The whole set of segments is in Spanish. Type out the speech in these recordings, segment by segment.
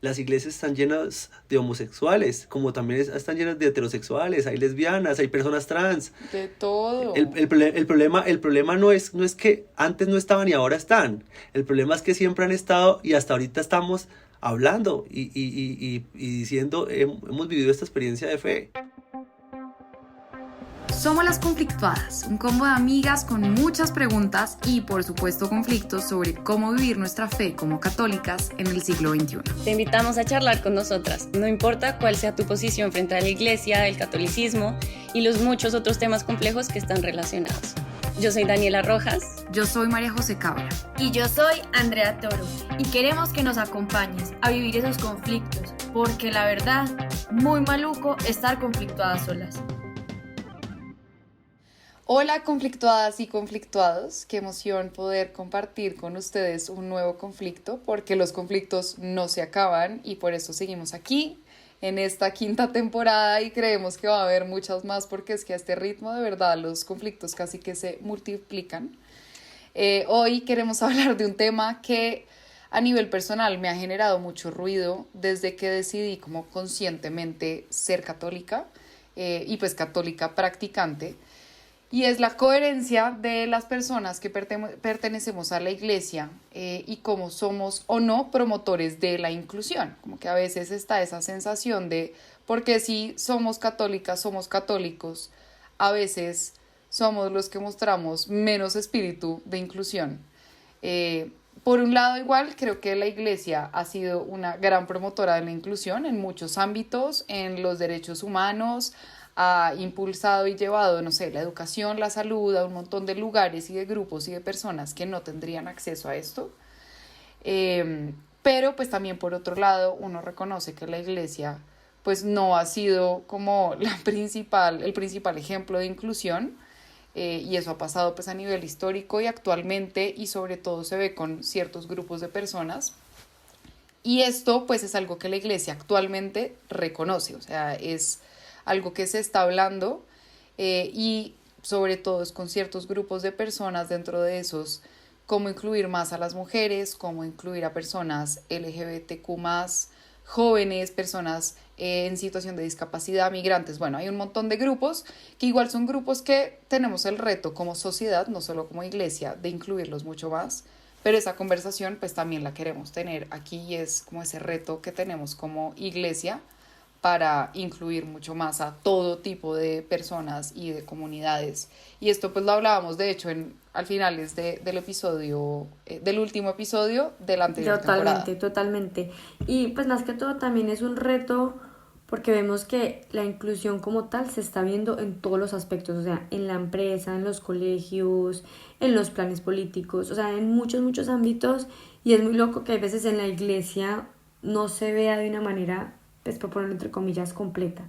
las iglesias están llenas de homosexuales, como también están llenas de heterosexuales, hay lesbianas, hay personas trans. De todo. El problema no es que antes no estaban y ahora están. El problema es que siempre han estado y hasta ahorita estamos hablando y diciendo, hemos vivido esta experiencia de fe. Somos las conflictuadas, un combo de amigas con muchas preguntas y por supuesto conflictos sobre cómo vivir nuestra fe como católicas en el siglo XXI. Te invitamos a charlar con nosotras, no importa cuál sea tu posición frente a la iglesia, el catolicismo y los muchos otros temas complejos que están relacionados. Yo soy Daniela Rojas. Yo soy María José Cabra. Y yo soy Andrea Toro. Y queremos que nos acompañes a vivir esos conflictos, porque la verdad, muy maluco estar conflictuadas solas. Hola conflictuadas y conflictuados, qué emoción poder compartir con ustedes un nuevo conflicto porque los conflictos no se acaban y por eso seguimos aquí en esta quinta temporada y creemos que va a haber muchas más porque es que a este ritmo de verdad los conflictos casi que se multiplican. Hoy queremos hablar de un tema que a nivel personal me ha generado mucho ruido desde que decidí como conscientemente ser católica y pues católica practicante. Y es la coherencia de las personas que pertenecemos a la iglesia y cómo somos o no promotores de la inclusión. Como que a veces está esa sensación de, porque si somos católicas, somos católicos, a veces somos los que mostramos menos espíritu de inclusión. Por un lado, igual, creo que la iglesia ha sido una gran promotora de la inclusión en muchos ámbitos, en los derechos humanos, ha impulsado y llevado, no sé, la educación, la salud a un montón de lugares y de grupos y de personas que no tendrían acceso a esto. Pero pues también por otro lado uno reconoce que la iglesia pues no ha sido como el principal ejemplo de inclusión y eso ha pasado pues a nivel histórico y actualmente y sobre todo se ve con ciertos grupos de personas. Y esto pues es algo que la iglesia actualmente reconoce, o sea, es algo que se está hablando y sobre todo es con ciertos grupos de personas dentro de esos, cómo incluir más a las mujeres, cómo incluir a personas LGBTQ+, jóvenes, personas en situación de discapacidad, migrantes. Bueno, hay un montón de grupos que igual son grupos que tenemos el reto como sociedad, no solo como iglesia, de incluirlos mucho más, pero esa conversación pues también la queremos tener aquí y es como ese reto que tenemos como iglesia para incluir mucho más a todo tipo de personas y de comunidades. Y esto pues lo hablábamos de hecho al finales del episodio, del último episodio de la anterior temporada. Totalmente. Y pues más que todo también es un reto porque vemos que la inclusión como tal se está viendo en todos los aspectos, o sea, en la empresa, en los colegios, en los planes políticos, o sea, en muchos ámbitos y es muy loco que a veces en la iglesia no se vea de una manera pues por ponerlo entre comillas, completa.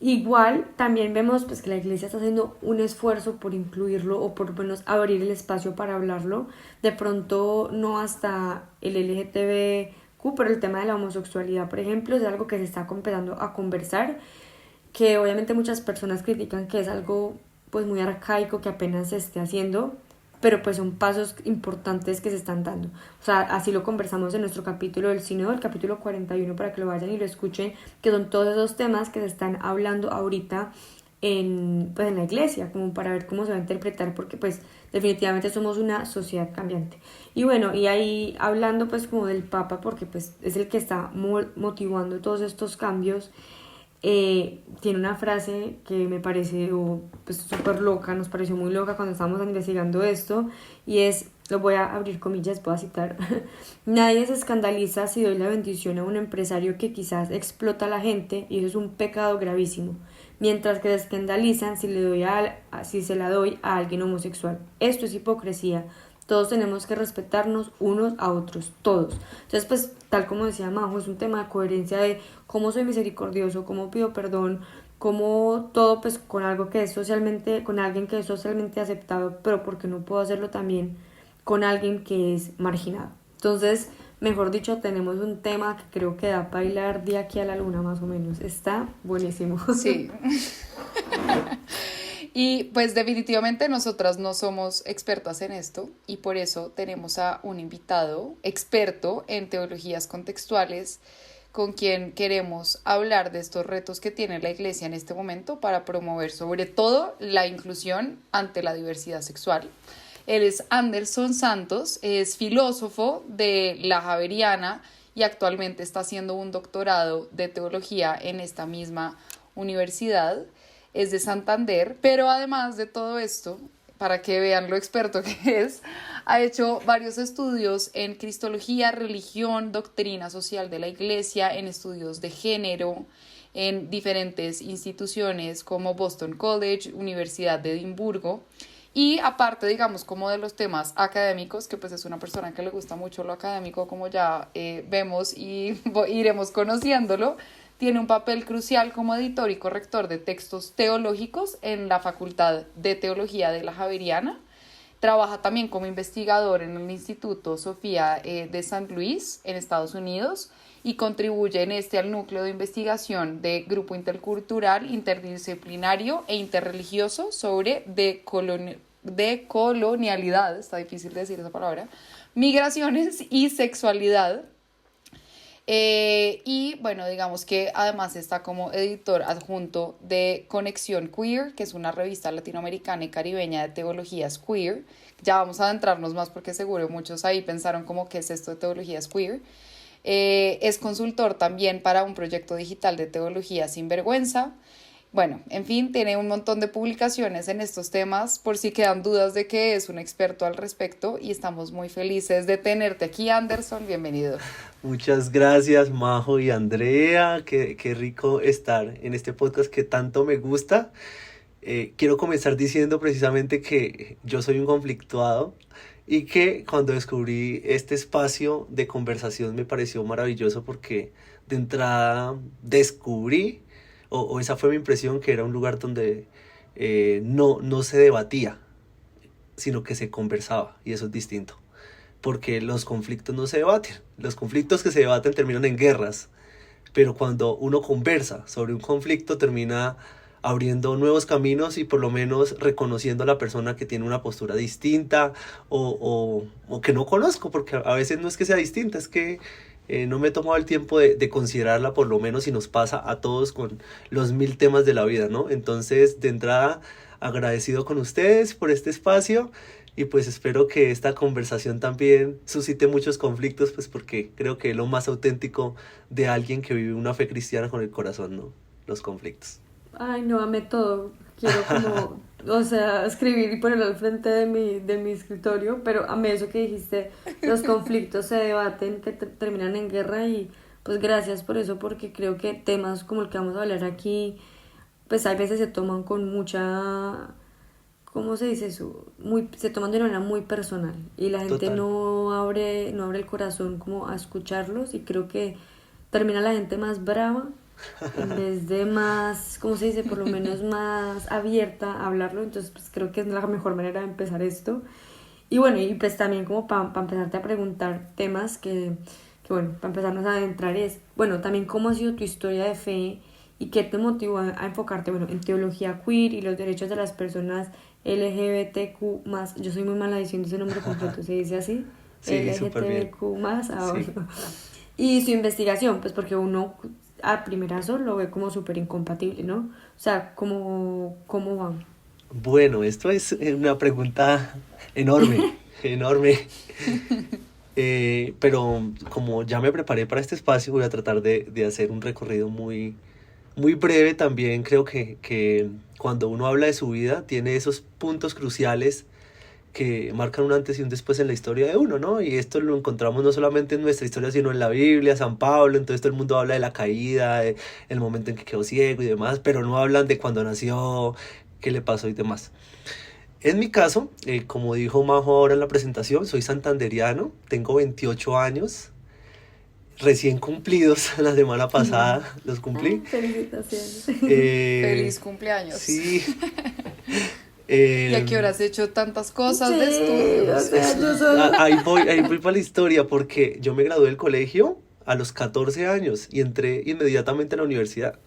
Igual también vemos pues que la iglesia está haciendo un esfuerzo por incluirlo o por lo menos abrir el espacio para hablarlo. De pronto no hasta el LGTBQ, pero el tema de la homosexualidad, por ejemplo, es algo que se está empezando a conversar, que obviamente muchas personas critican que es algo pues muy arcaico que apenas se esté haciendo, pero pues son pasos importantes que se están dando. O sea, así lo conversamos en nuestro capítulo del sínodo, el capítulo 41, para que lo vayan y lo escuchen, que son todos esos temas que se están hablando ahorita en la iglesia, como para ver cómo se va a interpretar, porque pues definitivamente somos una sociedad cambiante. Y bueno, y ahí hablando pues como del Papa, porque pues es el que está motivando todos estos cambios, tiene una frase que me pareció pues súper loca, nos pareció muy loca cuando estábamos investigando esto, y es, lo voy a abrir comillas, voy a citar: nadie se escandaliza si doy la bendición a un empresario que quizás explota a la gente, y eso es un pecado gravísimo, mientras que se escandalizan si se la doy a alguien homosexual. Esto es hipocresía. Todos tenemos que respetarnos unos a otros, todos. Entonces, pues, tal como decía Majo, es un tema de coherencia de cómo soy misericordioso, cómo pido perdón, cómo todo, pues, con alguien que es socialmente aceptado, pero porque no puedo hacerlo también con alguien que es marginado. Entonces, mejor dicho, tenemos un tema que creo que da para bailar de aquí a la luna, más o menos. Está buenísimo. Sí. Y pues definitivamente nosotras no somos expertas en esto y por eso tenemos a un invitado experto en teologías contextuales con quien queremos hablar de estos retos que tiene la Iglesia en este momento para promover sobre todo la inclusión ante la diversidad sexual. Él es Anderson Santos, es filósofo de la Javeriana y actualmente está haciendo un doctorado de teología en esta misma universidad. Es de Santander, pero además de todo esto, para que vean lo experto que es, ha hecho varios estudios en cristología, religión, doctrina social de la Iglesia, en estudios de género, en diferentes instituciones como Boston College, Universidad de Edimburgo. Y aparte, digamos, como de los temas académicos, que pues es una persona que le gusta mucho lo académico, como ya vemos y iremos conociéndolo, tiene un papel crucial como editor y corrector de textos teológicos en la Facultad de Teología de la Javeriana. Trabaja también como investigador en el Instituto Sofía de St. Louis, en Estados Unidos, y contribuye en al núcleo de investigación de Grupo Intercultural, Interdisciplinario e Interreligioso sobre decolonialidad, está difícil decir esa palabra, migraciones y sexualidad. Y bueno, digamos que además está como editor adjunto de Conexión Queer, que es una revista latinoamericana y caribeña de teologías queer. Ya vamos a adentrarnos más porque seguro muchos ahí pensaron como qué es esto de teologías queer. Es consultor también para un proyecto digital de teología sin vergüenza. Bueno, en fin, tiene un montón de publicaciones en estos temas por si quedan dudas de que es un experto al respecto, y estamos muy felices de tenerte aquí, Anderson. Bienvenido. Muchas gracias, Majo y Andrea. Qué rico estar en este podcast que tanto me gusta. Quiero comenzar diciendo precisamente que yo soy un conflictuado y que cuando descubrí este espacio de conversación me pareció maravilloso porque de entrada descubrí, o esa fue mi impresión, que era un lugar donde no se debatía, sino que se conversaba, y eso es distinto, porque los conflictos no se debaten, los conflictos que se debaten terminan en guerras, pero cuando uno conversa sobre un conflicto termina abriendo nuevos caminos y por lo menos reconociendo a la persona que tiene una postura distinta o que no conozco, porque a veces no es que sea distinta, es que no me he tomado el tiempo de considerarla, por lo menos, y nos pasa a todos con los 1000 temas de la vida, ¿no? Entonces, de entrada, agradecido con ustedes por este espacio, y pues espero que esta conversación también suscite muchos conflictos, pues porque creo que es lo más auténtico de alguien que vive una fe cristiana con el corazón, ¿no? Los conflictos. Ay, no, amé todo. Quiero como, o sea, escribir y ponerlo al frente de mi escritorio, pero amé eso que dijiste, los conflictos se debaten, que terminan en guerra, y pues gracias por eso, porque creo que temas como el que vamos a hablar aquí, pues a veces se toman con mucha, ¿cómo se dice eso? Se toman de una manera muy personal, y la gente no abre el corazón como a escucharlos, y creo que termina la gente más brava en vez de más, ¿cómo se dice? Por lo menos más abierta a hablarlo. Entonces pues creo que es la mejor manera de empezar esto. Y bueno, y pues también como para empezarte a preguntar temas que bueno, para empezarnos a adentrar es, bueno, también cómo ha sido tu historia de fe y qué te motivó a enfocarte, bueno, en teología queer y los derechos de las personas LGBTQ+. Yo soy muy mala diciendo ese nombre completo, ¿se dice así? Sí, LGBTQ+, ahora. Sí. Y su investigación, pues porque uno a primerazo lo ve como súper incompatible, ¿no? O sea, ¿cómo va? Bueno, esto es una pregunta enorme, enorme. Pero como ya me preparé para este espacio, voy a tratar de hacer un recorrido muy, muy breve. También creo que cuando uno habla de su vida, tiene esos puntos cruciales que marcan un antes y un después en la historia de uno, ¿no? Y esto lo encontramos no solamente en nuestra historia, sino en la Biblia, San Pablo. Entonces todo el mundo habla de la caída, de el momento en que quedó ciego y demás, pero no hablan de cuando nació, qué le pasó y demás. En mi caso, como dijo Majo ahora en la presentación, soy santanderiano, tengo 28 años, recién cumplidos, la semana pasada los cumplí. Felicitaciones. Feliz cumpleaños. Sí. ¿Y a qué hora has hecho tantas cosas de estudios? O sea, yo soy... Ahí voy para la historia, porque yo me gradué del colegio a los 14 años y entré inmediatamente a la universidad.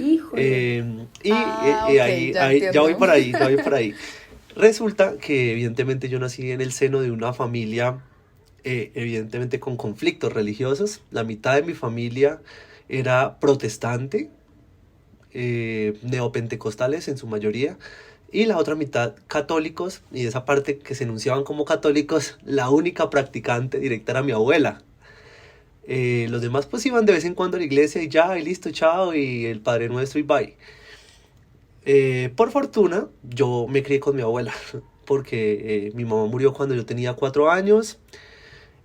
Híjole. Ok, Ahí ya ya voy entiendo. por ahí. Resulta que evidentemente yo nací en el seno de una familia evidentemente con conflictos religiosos. La mitad de mi familia era protestante, neopentecostales en su mayoría, y la otra mitad católicos, y esa parte que se enunciaban como católicos, la única practicante directa era mi abuela. Los demás pues iban de vez en cuando a la iglesia y ya, y listo, chao, y el Padre Nuestro y bye. Por fortuna, yo me crié con mi abuela, porque mi mamá murió cuando yo tenía 4 años,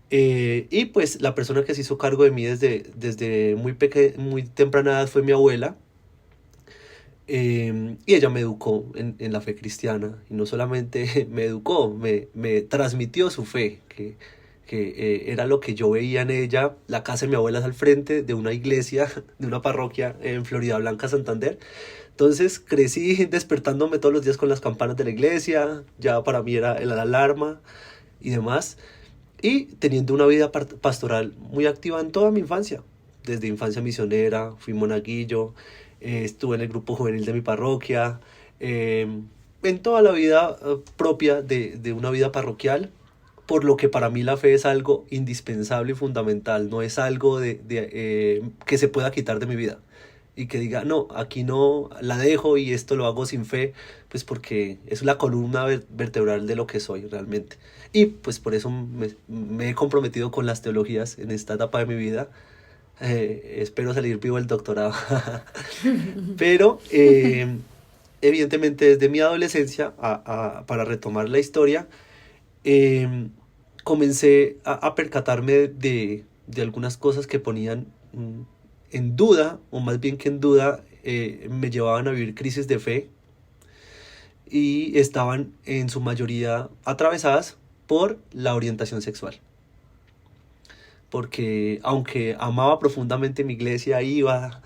y pues la persona que se hizo cargo de mí desde muy temprana edad fue mi abuela. Y ella me educó en la fe cristiana, y no solamente me educó, me transmitió su fe, que era lo que yo veía en ella. La casa de mi abuela es al frente de una iglesia, de una parroquia en Florida Blanca, Santander. Entonces crecí despertándome todos los días con las campanas de la iglesia, ya para mí era la alarma y demás, y teniendo una vida pastoral muy activa en toda mi infancia, desde infancia misionera, fui monaguillo, estuve en el grupo juvenil de mi parroquia, en toda la vida propia de una vida parroquial, por lo que para mí la fe es algo indispensable y fundamental, no es algo que se pueda quitar de mi vida y que diga, no, aquí no la dejo y esto lo hago sin fe, pues porque es la columna vertebral de lo que soy realmente. Y pues por eso me he comprometido con las teologías en esta etapa de mi vida. Espero salir vivo del doctorado. Pero evidentemente desde mi adolescencia, para retomar la historia, comencé a percatarme de algunas cosas que ponían en duda, o más bien que en duda, me llevaban a vivir crisis de fe, y estaban en su mayoría atravesadas por la orientación sexual. Porque aunque amaba profundamente mi iglesia, iba,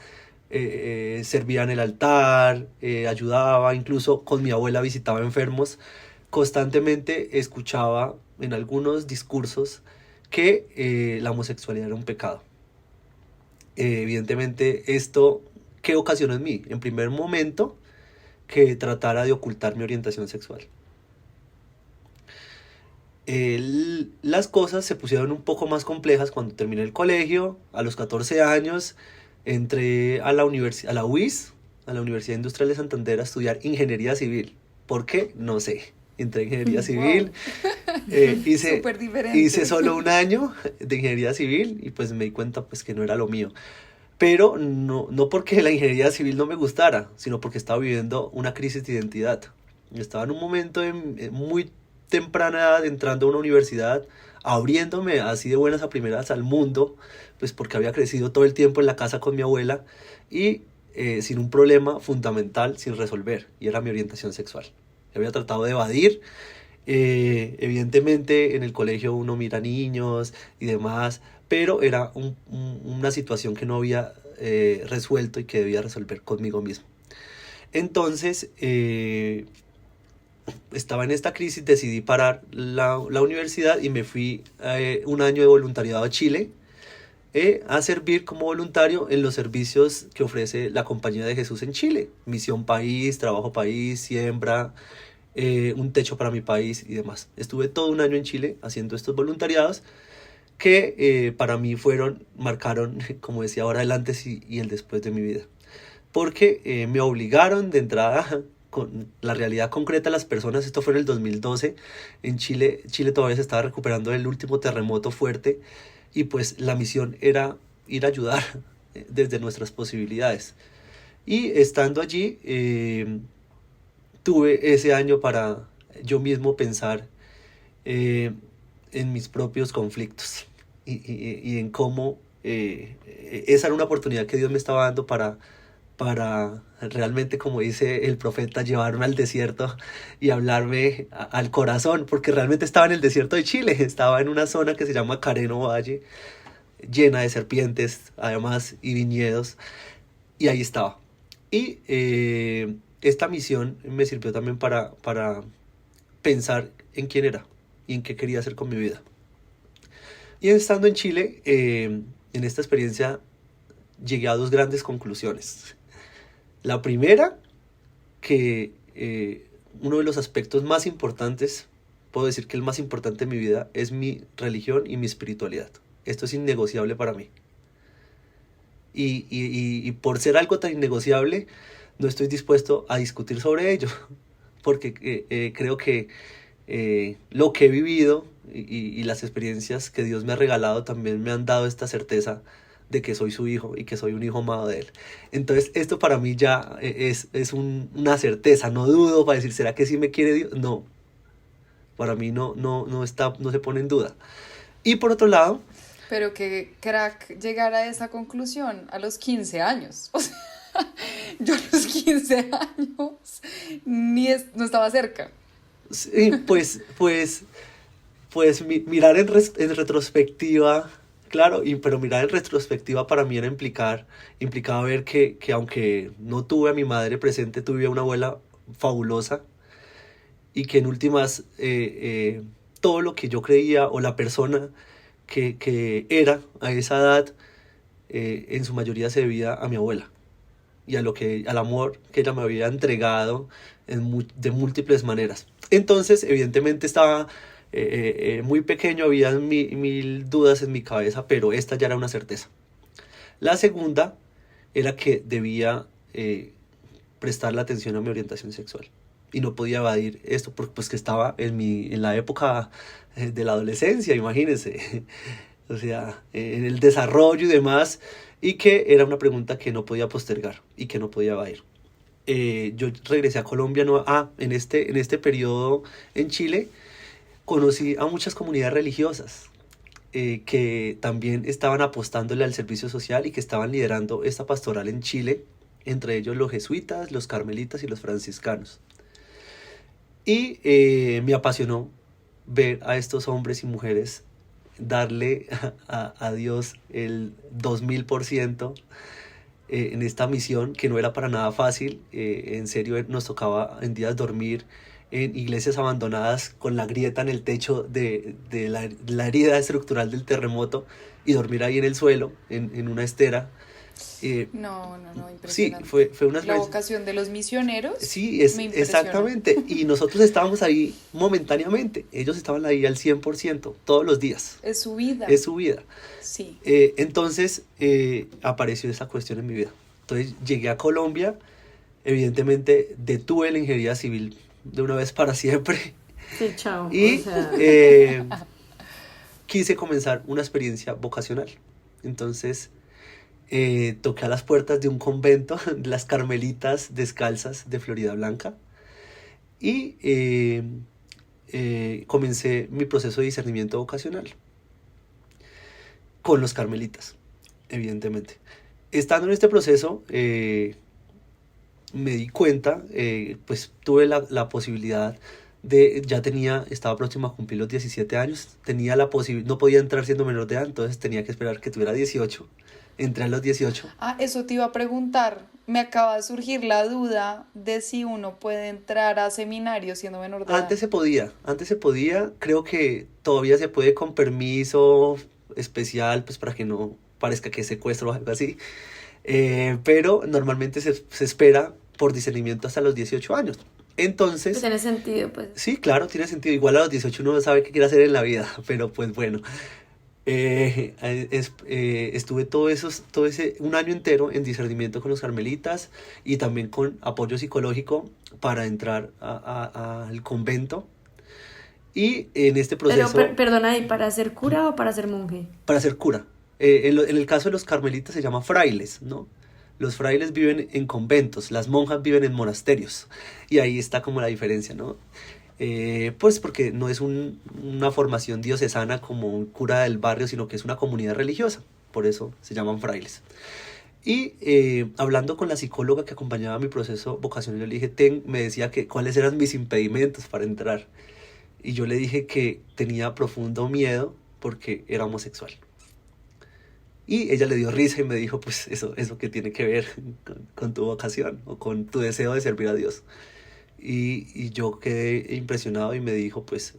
servía en el altar, ayudaba, incluso con mi abuela visitaba enfermos, constantemente escuchaba en algunos discursos que la homosexualidad era un pecado. Evidentemente esto, ¿qué ocasionó en mí? En primer momento, que tratara de ocultar mi orientación sexual. Las cosas se pusieron un poco más complejas cuando terminé el colegio. A los 14 años entré a la UIS, a la Universidad Industrial de Santander, a estudiar ingeniería civil. ¿Por qué? No sé. Entré en ingeniería civil, hice solo un año de ingeniería civil y pues me di cuenta pues que no era lo mío. Pero no porque la ingeniería civil no me gustara, sino porque estaba viviendo una crisis de identidad. Estaba en un momento muy temprana edad, entrando a una universidad, abriéndome así de buenas a primeras al mundo, pues porque había crecido todo el tiempo en la casa con mi abuela y sin un problema fundamental sin resolver, y era mi orientación sexual. Yo había tratado de evadir. Evidentemente en el colegio uno mira niños y demás, pero era una situación que no había resuelto y que debía resolver conmigo mismo. Entonces estaba en esta crisis, decidí parar la universidad y me fui un año de voluntariado a Chile, a servir como voluntario en los servicios que ofrece la Compañía de Jesús en Chile: Misión País, Trabajo País, Siembra, Un Techo para mi País y demás. Estuve todo un año en Chile haciendo estos voluntariados que para mí marcaron, como decía ahora, el antes y el después de mi vida, porque me obligaron de entrada con la realidad concreta de las personas. Esto fue en el 2012, en Chile todavía se estaba recuperando del último terremoto fuerte, y pues la misión era ir a ayudar desde nuestras posibilidades. Y estando allí, tuve ese año para yo mismo pensar en mis propios conflictos y en cómo esa era una oportunidad que Dios me estaba dando para realmente, como dice el profeta, llevarme al desierto y hablarme al corazón, porque realmente estaba en el desierto de Chile, estaba en una zona que se llama Careno Valle, llena de serpientes además y viñedos, y ahí estaba. Y esta misión me sirvió también para pensar en quién era y en qué quería hacer con mi vida. Y estando en Chile, en esta experiencia llegué a 2 grandes conclusiones. La primera, que uno de los aspectos más importantes, puedo decir que el más importante de mi vida, es mi religión y mi espiritualidad. Esto es innegociable para mí. y por ser algo tan innegociable, no estoy dispuesto a discutir sobre ello, porque creo que lo que he vivido y las experiencias que Dios me ha regalado también me han dado esta certeza de que soy su hijo y que soy un hijo amado de él. Entonces esto para mí ya es una certeza, no dudo para decir, ¿será que sí me quiere Dios? No, para mí no se pone en duda. Y por otro lado, Pero qué crack llegar a esa conclusión a los 15 años. O sea, yo a los 15 años no estaba cerca. sí, mirar en retrospectiva, claro, pero mirar en retrospectiva para mí implicaba ver que aunque no tuve a mi madre presente, tuve a una abuela fabulosa y que en últimas todo lo que yo creía o la persona que era a esa edad, en su mayoría se debía a mi abuela y al amor que ella me había entregado de múltiples maneras. Entonces, evidentemente estaba muy pequeño, había mil dudas en mi cabeza, pero esta ya era una certeza. La segunda era que debía prestarle atención a mi orientación sexual. Y no podía evadir esto porque pues que estaba en la época de la adolescencia, imagínense. O sea, en el desarrollo y demás, y que era una pregunta que no podía postergar y que no podía evadir. Yo regresé a Colombia, en este periodo en Chile, conocí a muchas comunidades religiosas que también estaban apostándole al servicio social y que estaban liderando esta pastoral en Chile, entre ellos los jesuitas, los carmelitas y los franciscanos. Y me apasionó ver a estos hombres y mujeres darle a Dios el 2000% en esta misión que no era para nada fácil. En serio, nos tocaba en días dormir en iglesias abandonadas con la grieta en el techo de la herida estructural del terremoto y dormir ahí en el suelo, en una estera. No, Sí, impresionante. fue una La experiencia. vocación de los misioneros Sí, me impresiona. exactamente. Y nosotros estábamos ahí momentáneamente. Ellos estaban ahí al 100% todos los días. Es su vida. Es su vida. Sí. Entonces apareció esa cuestión en mi vida. Entonces llegué a Colombia. Evidentemente detuve la ingeniería civil de una vez para siempre. Sí, chao. Y O sea, quise comenzar una experiencia vocacional. Entonces toqué a las puertas de un convento, las Carmelitas Descalzas de Florida Blanca, y comencé mi proceso de discernimiento vocacional con los carmelitas, evidentemente. Estando en este proceso, me di cuenta, pues tuve la posibilidad estaba próximo a cumplir los 17 años, no podía entrar siendo menor de edad, entonces tenía que esperar que tuviera 18. Entré a los 18. Eso te iba a preguntar. Me acaba de surgir la duda de si uno puede entrar a seminario siendo menor de edad. Antes se podía, creo que todavía se puede con permiso especial, pues para que no parezca que es secuestro o algo así, pero normalmente se espera por discernimiento hasta los 18 años. Entonces, pues tiene sentido, pues. sí, claro, tiene sentido. Igual a los 18 uno no sabe qué quiere hacer en la vida, pero pues bueno. Estuve un año entero en discernimiento con los carmelitas y también con apoyo psicológico para entrar al convento. Y en este proceso... Pero, perdona, ¿y para ser cura o para ser monje? Para ser cura. En el caso de los carmelitas se llama frailes, ¿no? Los frailes viven en conventos, las monjas viven en monasterios. Y ahí está como la diferencia, ¿no? Pues porque no es una formación diocesana como un cura del barrio, sino que es una comunidad religiosa, por eso se llaman frailes. Y hablando con la psicóloga que acompañaba mi proceso vocacional, yo le dije, me decía que cuáles eran mis impedimentos para entrar. Y yo le dije que tenía profundo miedo porque era homosexual. Y ella le dio risa y me dijo, pues eso que tiene que ver con tu vocación o con tu deseo de servir a Dios. Y yo quedé impresionado y me dijo, pues,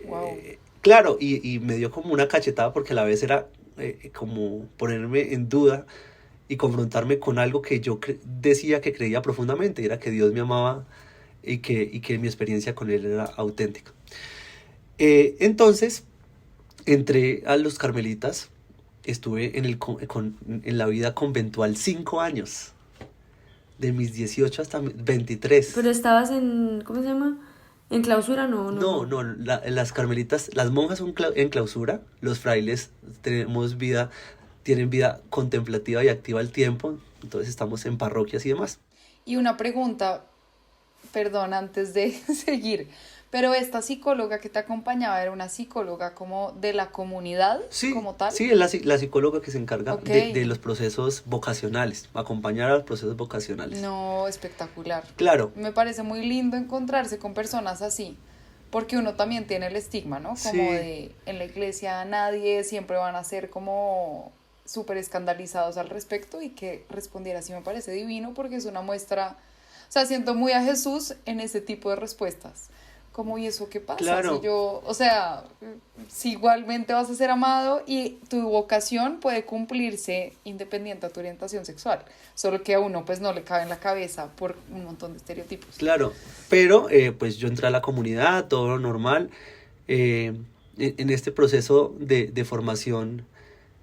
Wow. claro, y me dio como una cachetada porque a la vez era como ponerme en duda y confrontarme con algo que yo decía que creía profundamente, y era que Dios me amaba y que mi experiencia con Él era auténtica. Entonces, entré a los carmelitas estuve en la vida conventual 5 años, de mis 18 hasta mis 23. Pero estabas en, ¿cómo se llama? ¿En clausura? No. No, las carmelitas, las monjas son en clausura, los frailes tienen vida contemplativa y activa al tiempo, entonces estamos en parroquias y demás. Y una pregunta, perdón, antes de seguir, pero esta psicóloga que te acompañaba era una psicóloga como de la comunidad, Sí, como tal. sí, es la psicóloga que se encarga Ok. de los procesos vocacionales, acompañar a los procesos vocacionales. No, espectacular. Claro, Me parece muy lindo encontrarse con personas así, porque uno también tiene el estigma, ¿no? Como Sí. de en la iglesia nadie, siempre van a ser como súper escandalizados al respecto, y que respondiera así me parece divino, porque es una muestra, o sea, siento muy a Jesús en ese tipo de respuestas. Como, ¿y eso qué pasa? Claro. Si yo, o sea, si igualmente vas a ser amado y tu vocación puede cumplirse independiente de tu orientación sexual, solo que a uno pues no le cabe en la cabeza por un montón de estereotipos. claro, pero pues yo entré a la comunidad, todo normal, en este proceso de formación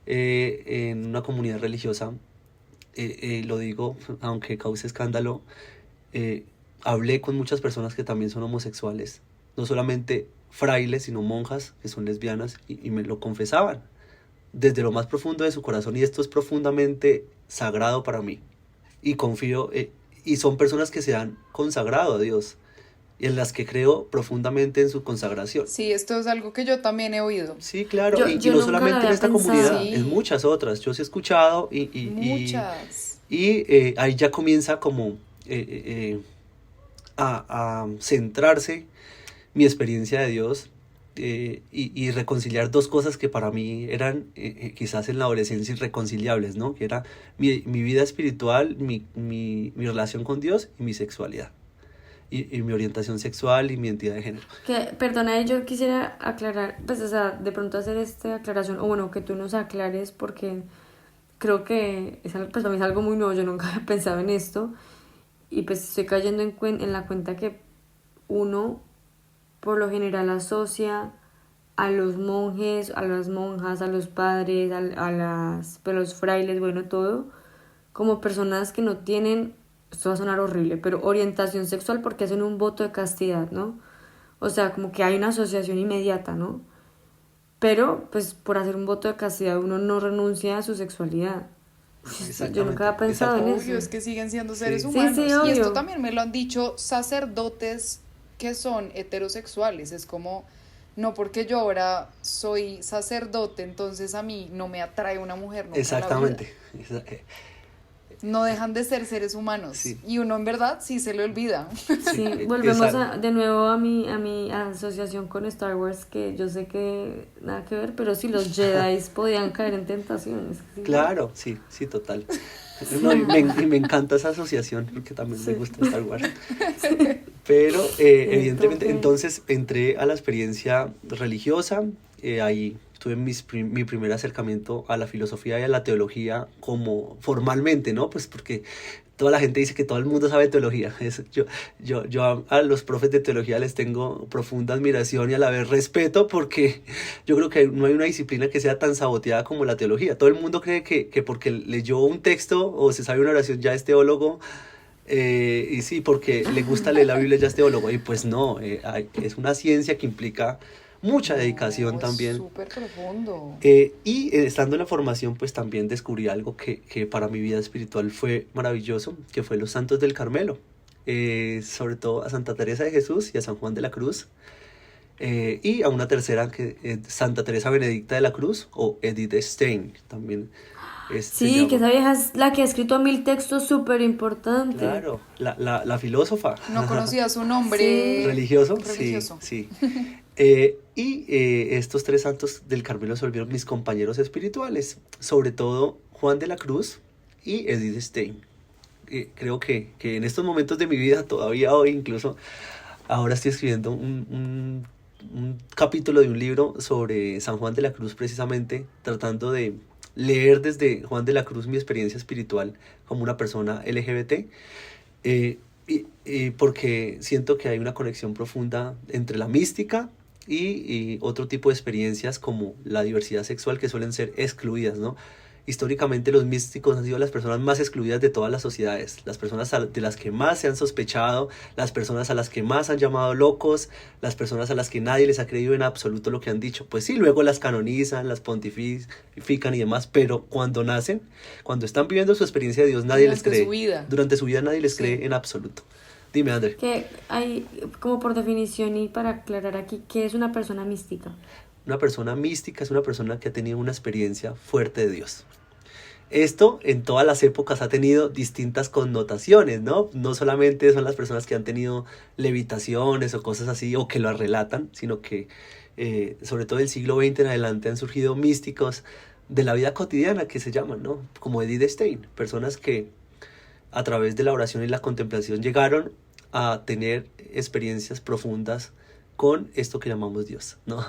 en una comunidad religiosa, lo digo aunque cause escándalo, hablé con muchas personas que también son homosexuales, no solamente frailes, sino monjas que son lesbianas, y me lo confesaban desde lo más profundo de su corazón, y esto es profundamente sagrado para mí, y confío, y son personas que se han consagrado a Dios, y en las que creo profundamente en su consagración. Sí, esto es algo que yo también he oído. Sí, claro, Yo y nunca no lo solamente en había esta pensado. comunidad, Sí. en muchas otras, yo sí he escuchado, Muchas. y ahí ya comienza como a centrarse mi experiencia de Dios, y reconciliar dos cosas que para mí eran quizás en la adolescencia irreconciliables, ¿no? Que era mi vida espiritual, mi relación con Dios y mi sexualidad, y mi orientación sexual y mi identidad de género. Que, perdona, yo quisiera aclarar, pues, o sea, de pronto hacer esta aclaración, o bueno, que tú nos aclares, porque creo que es algo, pues para mí es algo muy nuevo, yo nunca había pensado en esto, y pues estoy cayendo en la cuenta que uno, por lo general, asocia a los monjes, a las monjas, a los padres, pues, los frailes, bueno, todo, como personas que no tienen, esto va a sonar horrible, pero orientación sexual, porque hacen un voto de castidad, ¿no? O sea, como que hay una asociación inmediata, ¿no? Pero, pues, por hacer un voto de castidad uno no renuncia a su sexualidad. Yo nunca había pensado en Obvio, eso. es que siguen siendo Sí. seres Sí, humanos. sí, Y obvio. esto también me lo han dicho sacerdotes que son heterosexuales. Es como, no porque yo ahora soy sacerdote, entonces a mí no me atrae una mujer nunca en la Exactamente. vida. No dejan de ser seres humanos. Sí. Y uno en verdad sí se le olvida. Sí, volvemos de nuevo a mi asociación con Star Wars, que yo sé que nada que ver, pero sí los Jedi podían caer en tentaciones. Sí. Claro, sí, sí, total. No, y me encanta esa asociación, porque también me gusta Star Wars. Pero evidentemente, entonces entré a la experiencia religiosa, ahí tuve mi primer acercamiento a la filosofía y a la teología como formalmente, ¿no? Pues porque toda la gente dice que todo el mundo sabe teología. Yo a los profes de teología les tengo profunda admiración y a la vez respeto, porque yo creo que no hay una disciplina que sea tan saboteada como la teología. Todo el mundo cree que porque leyó un texto o se sabe una oración ya es teólogo, y sí, porque le gusta leer la Biblia ya es teólogo. Y pues no, es una ciencia que implica mucha dedicación No, también. Es súper profundo. Y estando en la formación, pues también descubrí algo que para mi vida espiritual fue maravilloso, que fue los santos del Carmelo, sobre todo a Santa Teresa de Jesús y a San Juan de la Cruz, y a una tercera, que Santa Teresa Benedicta de la Cruz, o Edith Stein, también. se Sí, que llama. esa vieja es la que ha escrito 1000 textos súper importantes. Claro, la filósofa. No conocía su nombre. Sí. ¿Religioso? Religioso. Sí, sí. Estos tres santos del Carmelo se volvieron mis compañeros espirituales, sobre todo Juan de la Cruz y Edith Stein. Creo que en estos momentos de mi vida, todavía hoy, incluso ahora estoy escribiendo un capítulo de un libro sobre San Juan de la Cruz, precisamente tratando de leer desde Juan de la Cruz mi experiencia espiritual como una persona LGBT, porque siento que hay una conexión profunda entre la mística y otro tipo de experiencias como la diversidad sexual que suelen ser excluidas, ¿no? Históricamente los místicos han sido las personas más excluidas de todas las sociedades, las personas de las que más se han sospechado, las personas a las que más han llamado locos, las personas a las que nadie les ha creído en absoluto lo que han dicho. Pues sí, luego las canonizan, las pontifican y demás, pero cuando nacen, cuando están viviendo su experiencia de Dios, nadie les cree. Durante su vida nadie les cree en absoluto. Dime, André. Que hay, como por definición y para aclarar aquí, ¿qué es una persona mística? Una persona mística es una persona que ha tenido una experiencia fuerte de Dios. Esto en todas las épocas ha tenido distintas connotaciones, ¿no? No solamente son las personas que han tenido levitaciones o cosas así, o que lo relatan, sino que sobre todo del siglo XX en adelante han surgido místicos de la vida cotidiana que se llaman, ¿no? Como Edith Stein, personas que a través de la oración y la contemplación llegaron a tener experiencias profundas con esto que llamamos Dios, ¿no?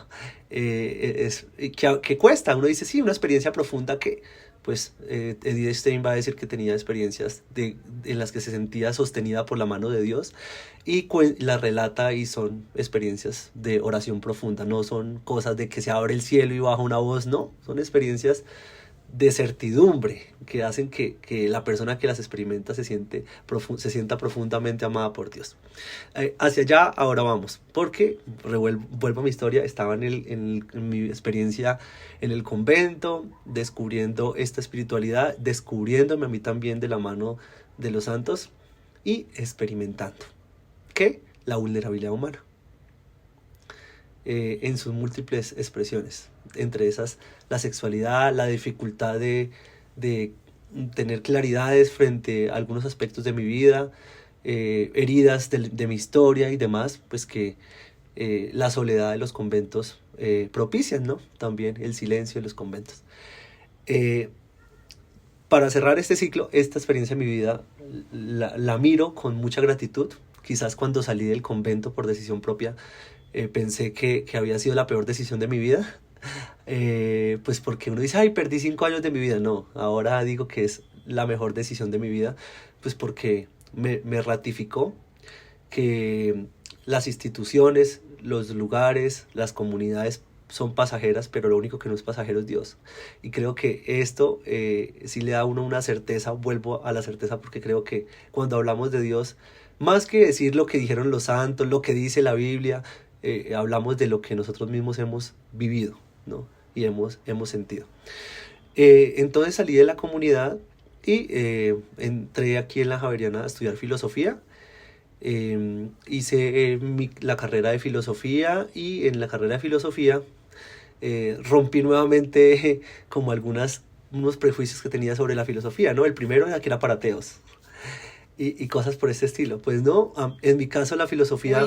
Que cuesta, uno dice, sí, una experiencia profunda que, pues, Edith Stein va a decir que tenía experiencias en las que se sentía sostenida por la mano de Dios y la relata y son experiencias de oración profunda, no son cosas de que se abre el cielo y baja una voz, no, son experiencias de certidumbre que hacen que la persona que las experimenta se sienta profundamente amada por Dios. Hacia allá ahora vamos, porque vuelvo a mi historia, estaba en mi experiencia en el convento, descubriendo esta espiritualidad, descubriéndome a mí también de la mano de los santos y experimentando ¿qué? La vulnerabilidad humana en sus múltiples expresiones, entre esas la sexualidad, la dificultad de tener claridades frente a algunos aspectos de mi vida, heridas de mi historia y demás, pues que la soledad de los conventos propician, ¿no? También el silencio de los conventos. Para cerrar este ciclo, esta experiencia en mi vida la miro con mucha gratitud. Quizás cuando salí del convento por decisión propia pensé que había sido la peor decisión de mi vida, pues porque uno dice, ay, perdí 5 años de mi vida. No, ahora digo que es la mejor decisión de mi vida, pues porque me ratificó que las instituciones, los lugares, las comunidades son pasajeras, pero lo único que no es pasajero es Dios. Y creo que esto sí le da a uno una certeza, vuelvo a la certeza porque creo que cuando hablamos de Dios, más que decir lo que dijeron los santos, lo que dice la Biblia, hablamos de lo que nosotros mismos hemos vivido, ¿no? Y hemos sentido. Entonces salí de la comunidad y entré aquí en la Javeriana a estudiar filosofía. Hice la carrera de filosofía y en la carrera de filosofía rompí nuevamente como unos prejuicios que tenía sobre la filosofía, ¿no? El primero era que era para ateos. Y cosas por este estilo. Pues no, en mi caso la filosofía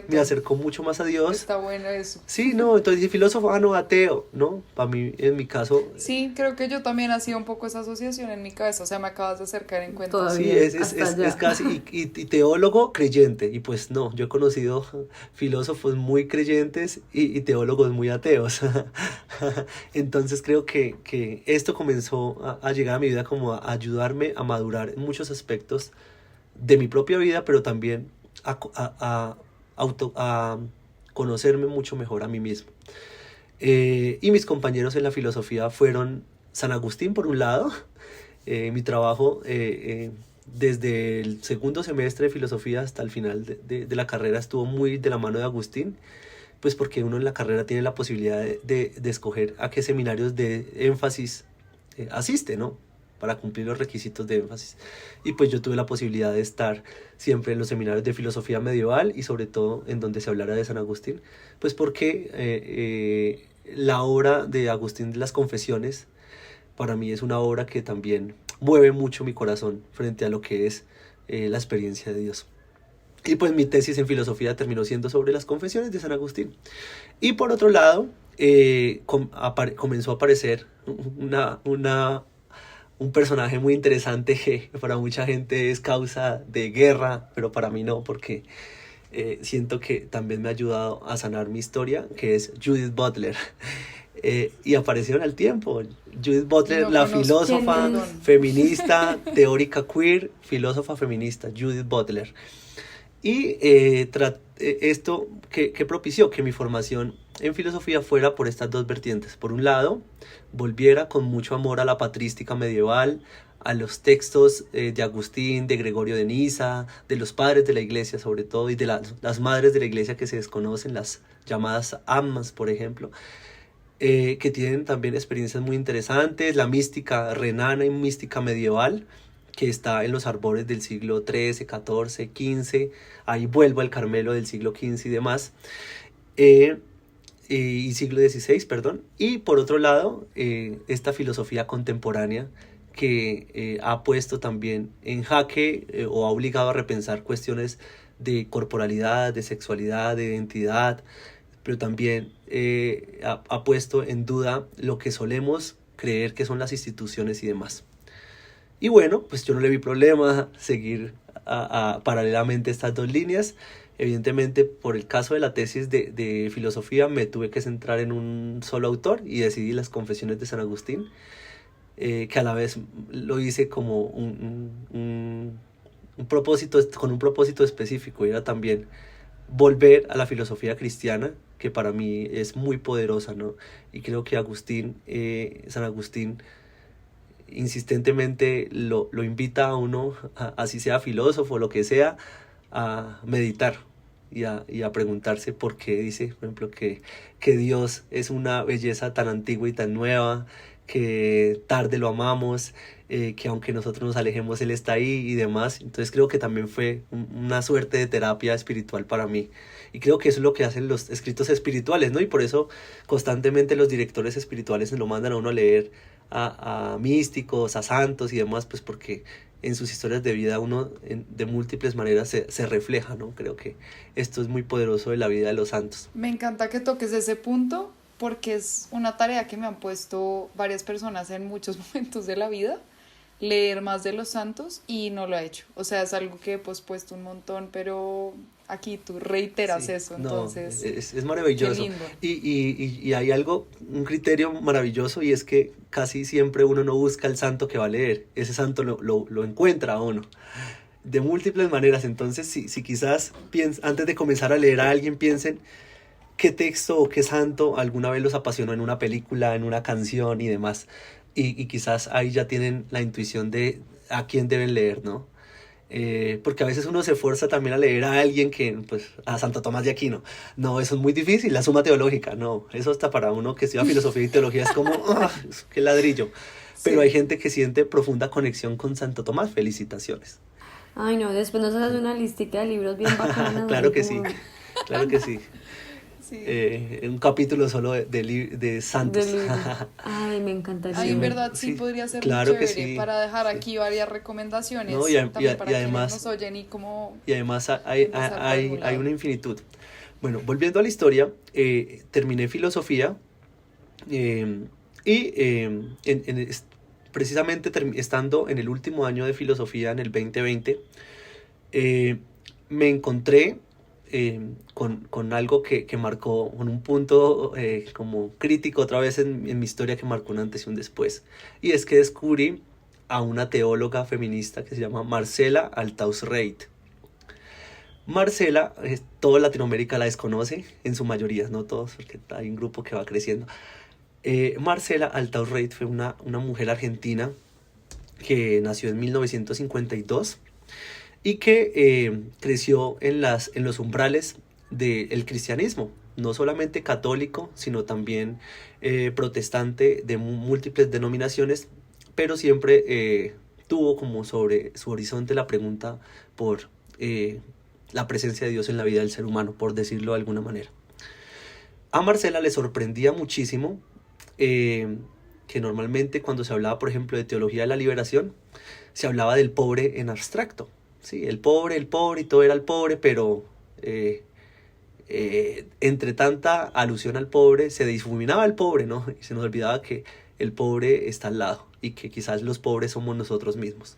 me acercó mucho más a Dios. Está bueno eso. Sí, no, entonces dije filósofo, no, ateo, ¿no? Para mí, en mi caso... Sí, creo que yo también hacía un poco esa asociación en mi cabeza, o sea, me acabas de acercar en cuenta. Todavía, sí, es casi, y teólogo creyente, y pues no, yo he conocido filósofos muy creyentes y teólogos muy ateos. Entonces creo que esto comenzó a llegar a mi vida como a ayudarme a madurar en muchos aspectos de mi propia vida, pero también a conocerme mucho mejor a mí mismo. Y mis compañeros en la filosofía fueron San Agustín por un lado. Mi trabajo desde el segundo semestre de filosofía hasta el final de la carrera estuvo muy de la mano de Agustín, pues porque uno en la carrera tiene la posibilidad de escoger a qué seminarios de énfasis asiste, ¿no? Para cumplir los requisitos de énfasis. Y pues yo tuve la posibilidad de estar siempre en los seminarios de filosofía medieval y sobre todo en donde se hablara de San Agustín, pues porque la obra de Agustín de las Confesiones para mí es una obra que también mueve mucho mi corazón frente a lo que es la experiencia de Dios. Y pues mi tesis en filosofía terminó siendo sobre las Confesiones de San Agustín. Y por otro lado, comenzó a aparecer un personaje muy interesante que para mucha gente es causa de guerra, pero para mí no, porque siento que también me ha ayudado a sanar mi historia, que es Judith Butler. Y aparecieron al tiempo. Judith Butler, la filósofa feminista, teórica queer, filósofa feminista, Judith Butler. Y esto que propició que mi formación en filosofía fuera por estas dos vertientes. Por un lado, volviera con mucho amor a la patrística medieval, a los textos de Agustín, de Gregorio de Niza, de los padres de la iglesia sobre todo, y de las madres de la iglesia que se desconocen, las llamadas amas, por ejemplo, que tienen también experiencias muy interesantes, la mística renana y mística medieval, que está en los arbores del siglo XIII, XIV, XV, ahí vuelvo al Carmelo del siglo XV y demás, y siglo XVI, perdón, y por otro lado, esta filosofía contemporánea que ha puesto también en jaque o ha obligado a repensar cuestiones de corporalidad, de sexualidad, de identidad, pero también ha puesto en duda lo que solemos creer que son las instituciones y demás. Y bueno, pues yo no le vi problema seguir paralelamente estas dos líneas. Evidentemente, por el caso de la tesis de filosofía, me tuve que centrar en un solo autor y decidí las Confesiones de San Agustín, que a la vez lo hice como un propósito, con un propósito específico, y era también volver a la filosofía cristiana, que para mí es muy poderosa, ¿no? Y creo que San Agustín, insistentemente lo invita a uno, así sea filósofo o lo que sea, a meditar y a preguntarse por qué dice, por ejemplo, que Dios es una belleza tan antigua y tan nueva, que tarde lo amamos, que aunque nosotros nos alejemos, Él está ahí y demás. Entonces creo que también fue una suerte de terapia espiritual para mí. Y creo que eso es lo que hacen los escritos espirituales, ¿no? Y por eso constantemente los directores espirituales se lo mandan a uno a leer a místicos, a santos y demás, pues porque en sus historias de vida uno de múltiples maneras se refleja, ¿no? Creo que esto es muy poderoso de la vida de los santos. Me encanta que toques ese punto porque es una tarea que me han puesto varias personas en muchos momentos de la vida, leer más de los santos, y no lo he hecho. O sea, es algo que he pospuesto un montón, pero aquí tú reiteras Sí, eso, no, entonces es maravilloso. qué lindo. Y hay un criterio maravilloso, y es que casi siempre uno no busca el santo que va a leer, ese santo lo encuentra a uno de múltiples maneras. Entonces, si quizás antes de comenzar a leer a alguien, piensen qué texto o qué santo alguna vez los apasionó en una película, en una canción y demás. Y quizás ahí ya tienen la intuición de a quién deben leer, ¿no? Porque a veces uno se esfuerza también a leer a alguien pues, a Santo Tomás de Aquino. No, eso es muy difícil, la Suma Teológica, no. Eso hasta para uno que estudia filosofía y teología es como, qué ladrillo. Pero Sí. hay gente que siente profunda conexión con Santo Tomás. Felicitaciones. Ay, no, después nos haces una listica de libros bien bacanas. Claro así que sí, como claro que sí. Sí. Un capítulo solo de santos. de libros. Ay, me encantaría. Ay, en Sí, verdad sí sí, podría ser claro muy que chévere sí, para dejar sí. aquí varias recomendaciones No, también para y quienes además, nos oyen y como y además empezar por algún hay lado. una infinitud. Bueno, volviendo a la historia, terminé filosofía, precisamente estando en el último año de filosofía en el 2020, me encontré con algo que marcó, con un punto como crítico otra vez en mi historia, que marcó un antes y un después. Y es que descubrí a una teóloga feminista que se llama Marcela Althaus-Reid. Marcela, toda Latinoamérica la desconoce, en su mayoría, no todos, porque hay un grupo que va creciendo. Marcela Althaus-Reid fue una mujer argentina que nació en 1952 y que creció en los umbrales del cristianismo, no solamente católico, sino también protestante de múltiples denominaciones, pero siempre tuvo como sobre su horizonte la pregunta por la presencia de Dios en la vida del ser humano, por decirlo de alguna manera. A Marcela le sorprendía muchísimo que normalmente cuando se hablaba, por ejemplo, de teología de la liberación, se hablaba del pobre en abstracto. Sí, el pobre y todo era el pobre, pero entre tanta alusión al pobre se difuminaba el pobre, ¿no? Y se nos olvidaba que el pobre está al lado y que quizás los pobres somos nosotros mismos.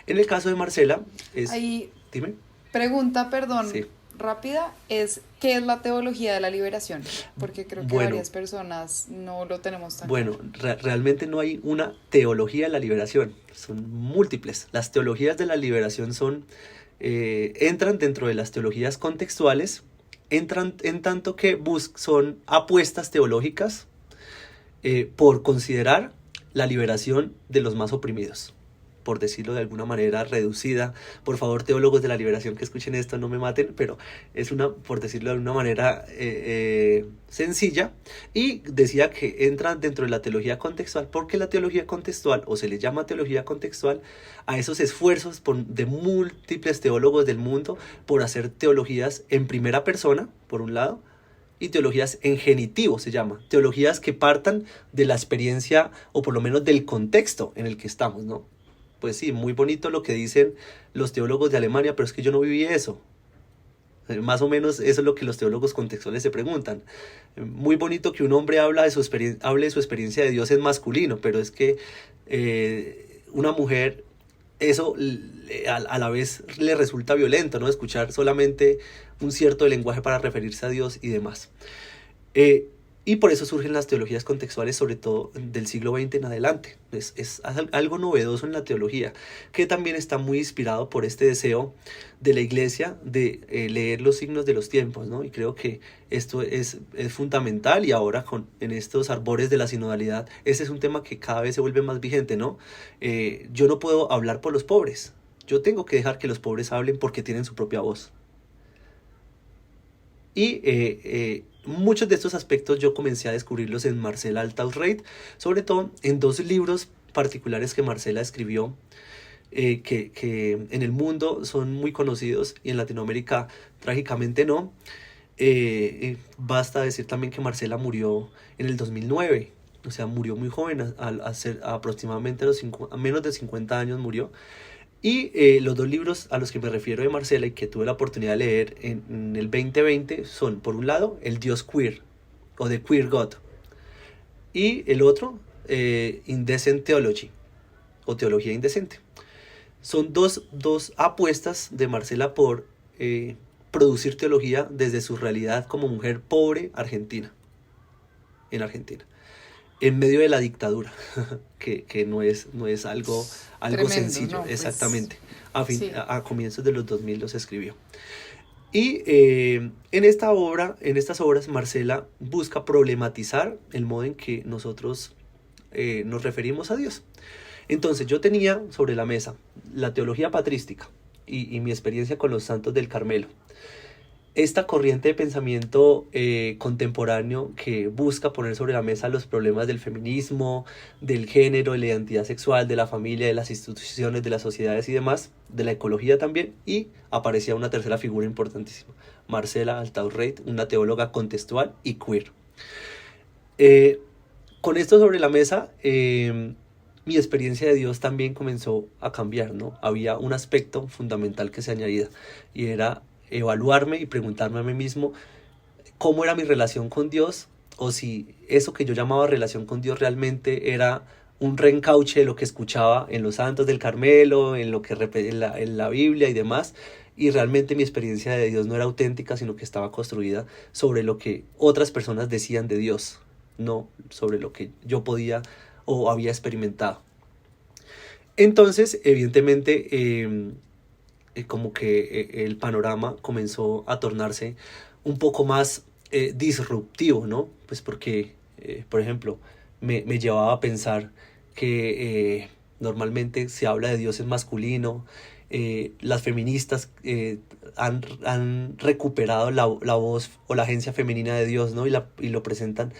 En el caso de Marcela, Ahí, dime. pregunta, perdón, Sí. rápida, ¿qué es la teología de la liberación? Porque creo que Bueno. varias personas no lo tenemos tan Bueno, claro. realmente no hay una teología de la liberación, son múltiples. Las teologías de la liberación son entran dentro de las teologías contextuales, entran en tanto que son apuestas teológicas por considerar la liberación de los más oprimidos, por decirlo de alguna manera reducida. Por favor, teólogos de la liberación que escuchen esto, no me maten, pero es por decirlo de alguna manera sencilla. Y decía que entra dentro de la teología contextual, porque la teología contextual, o se le llama teología contextual, a esos esfuerzos de múltiples teólogos del mundo por hacer teologías en primera persona, por un lado, y teologías en genitivo se llama, teologías que partan de la experiencia, o por lo menos del contexto en el que estamos, ¿no? Pues sí, muy bonito lo que dicen los teólogos de Alemania, pero es que yo no viví eso. Más o menos eso es lo que los teólogos contextuales se preguntan. Muy bonito que un hombre hable de su experiencia de Dios en masculino, pero es que una mujer, eso a la vez le resulta violento, ¿no? Escuchar solamente un cierto lenguaje para referirse a Dios y demás. Y por eso surgen las teologías contextuales, sobre todo del siglo XX en adelante. Es algo novedoso en la teología, que también está muy inspirado por este deseo de la iglesia de leer los signos de los tiempos, ¿no? Y creo que esto es fundamental, y ahora en estos arbores de la sinodalidad, ese es un tema que cada vez se vuelve más vigente, ¿no? Yo no puedo hablar por los pobres, yo tengo que dejar que los pobres hablen porque tienen su propia voz. Y muchos de estos aspectos yo comencé a descubrirlos en Marcela Altaus-Reid, sobre todo en dos libros particulares que Marcela escribió, que en el mundo son muy conocidos y en Latinoamérica trágicamente no. Basta decir también que Marcela murió en el 2009, o sea, murió muy joven, a ser aproximadamente a menos de 50 años murió. Y los dos libros a los que me refiero de Marcela y que tuve la oportunidad de leer en el 2020 son, por un lado, El Dios Queer, o The Queer God, y el otro, Indecent Theology, o Teología Indecente. Son dos apuestas de Marcela por producir teología desde su realidad como mujer pobre argentina, en Argentina, en medio de la dictadura, que no es algo Tremendo, sencillo, ¿no? Pues, exactamente. sí. A comienzos de los 2000 los escribió. Y en estas obras, Marcela busca problematizar el modo en que nosotros nos referimos a Dios. Entonces yo tenía sobre la mesa la teología patrística y mi experiencia con los santos del Carmelo. Esta corriente de pensamiento contemporáneo que busca poner sobre la mesa los problemas del feminismo, del género, de la identidad sexual, de la familia, de las instituciones, de las sociedades y demás, de la ecología también, y aparecía una tercera figura importantísima, Marcela Altaus-Reid, una teóloga contextual y queer. Con esto sobre la mesa, mi experiencia de Dios también comenzó a cambiar, ¿no? Había un aspecto fundamental que se añadía, y era evaluarme y preguntarme a mí mismo cómo era mi relación con Dios, o si eso que yo llamaba relación con Dios realmente era un reencauche de lo que escuchaba en los santos del Carmelo, en la Biblia y demás, y realmente mi experiencia de Dios no era auténtica, sino que estaba construida sobre lo que otras personas decían de Dios, no sobre lo que yo podía o había experimentado. Entonces, evidentemente, como que el panorama comenzó a tornarse un poco más disruptivo, ¿no? Pues porque, por ejemplo, me llevaba a pensar que normalmente se habla de Dios en masculino. Las feministas han recuperado la voz o la agencia femenina de Dios, ¿no? Y lo presentan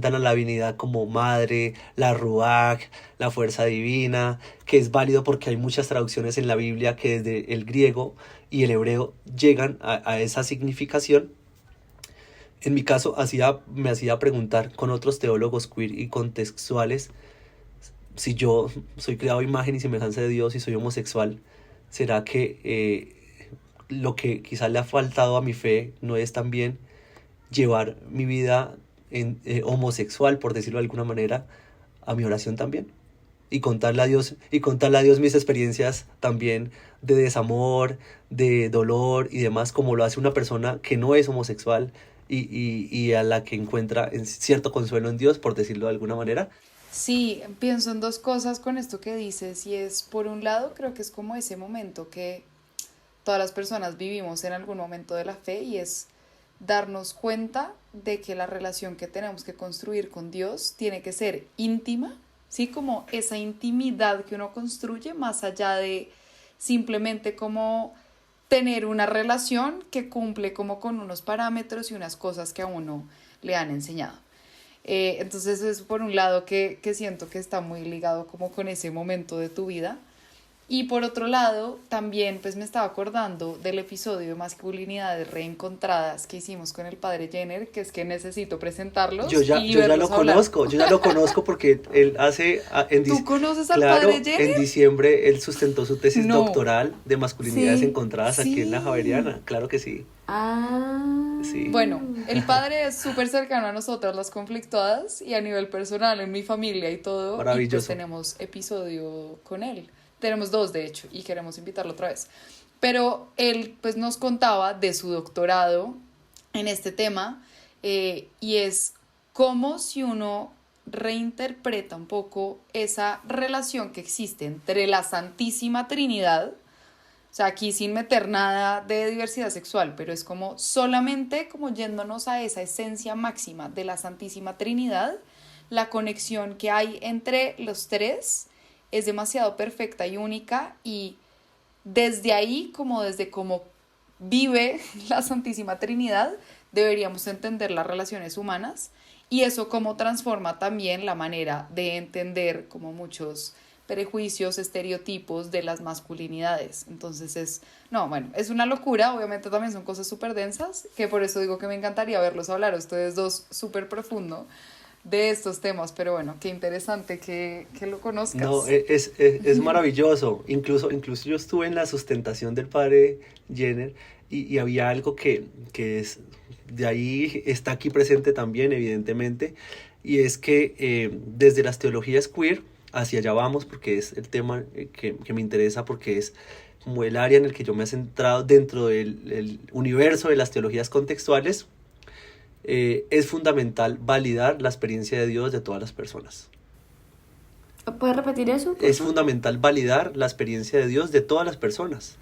a la divinidad como madre, la ruach, la fuerza divina, que es válido porque hay muchas traducciones en la Biblia que desde el griego y el hebreo llegan a esa significación. En mi caso me hacía preguntar con otros teólogos queer y contextuales si yo soy creado a imagen y semejanza de Dios y soy homosexual. ¿Será que lo que quizás le ha faltado a mi fe no es también llevar mi vida homosexual, por decirlo de alguna manera, a mi oración también? Y contarle a Dios mis experiencias también de desamor, de dolor y demás, como lo hace una persona que no es homosexual y a la que encuentra cierto consuelo en Dios, por decirlo de alguna manera. Sí, pienso en dos cosas con esto que dices, y es, por un lado, creo que es como ese momento que todas las personas vivimos en algún momento de la fe, y es darnos cuenta de que la relación que tenemos que construir con Dios tiene que ser íntima, ¿sí? Como esa intimidad que uno construye más allá de simplemente como tener una relación que cumple como con unos parámetros y unas cosas que a uno le han enseñado. Entonces es por un lado que siento que está muy ligado como con ese momento de tu vida. Y por otro lado, también pues me estaba acordando del episodio de masculinidades reencontradas que hicimos con el padre Jenner, que es que necesito presentarlos. Yo ya lo conozco porque él hace... ¿Tú conoces al claro, padre Jenner? En diciembre él sustentó su tesis No. doctoral de masculinidades Sí, encontradas aquí en la Javeriana, claro que sí. Sí. Bueno, el padre es súper cercano a nosotras las conflictuadas, y a nivel personal en mi familia y todo. Maravilloso. Y pues tenemos episodio con él. Tenemos 2 de hecho, y queremos invitarlo otra vez. Pero él pues nos contaba de su doctorado en este tema, y es como si uno reinterpreta un poco esa relación que existe entre la Santísima Trinidad. O sea, aquí sin meter nada de diversidad sexual, pero es como solamente como yéndonos a esa esencia máxima de la Santísima Trinidad, la conexión que hay entre los tres es demasiado perfecta y única, y desde ahí, como desde cómo vive la Santísima Trinidad, deberíamos entender las relaciones humanas, y eso cómo transforma también la manera de entender como muchos prejuicios, estereotipos de las masculinidades. Entonces es una locura, obviamente también son cosas súper densas, que por eso digo que me encantaría verlos hablar a ustedes dos súper profundo de estos temas, pero bueno, qué interesante que lo conozcas. No, es maravilloso. Incluso yo estuve en la sustentación del padre Jenner y había algo que es, de ahí está aquí presente también, evidentemente, y es que desde las teologías queer, hacia allá vamos, porque es el tema que me interesa, porque es como el área en el que yo me he centrado dentro del universo de las teologías contextuales. Es fundamental validar la experiencia de Dios de todas las personas. ¿Puedes repetir eso? Es fundamental validar la experiencia de Dios de todas las personas.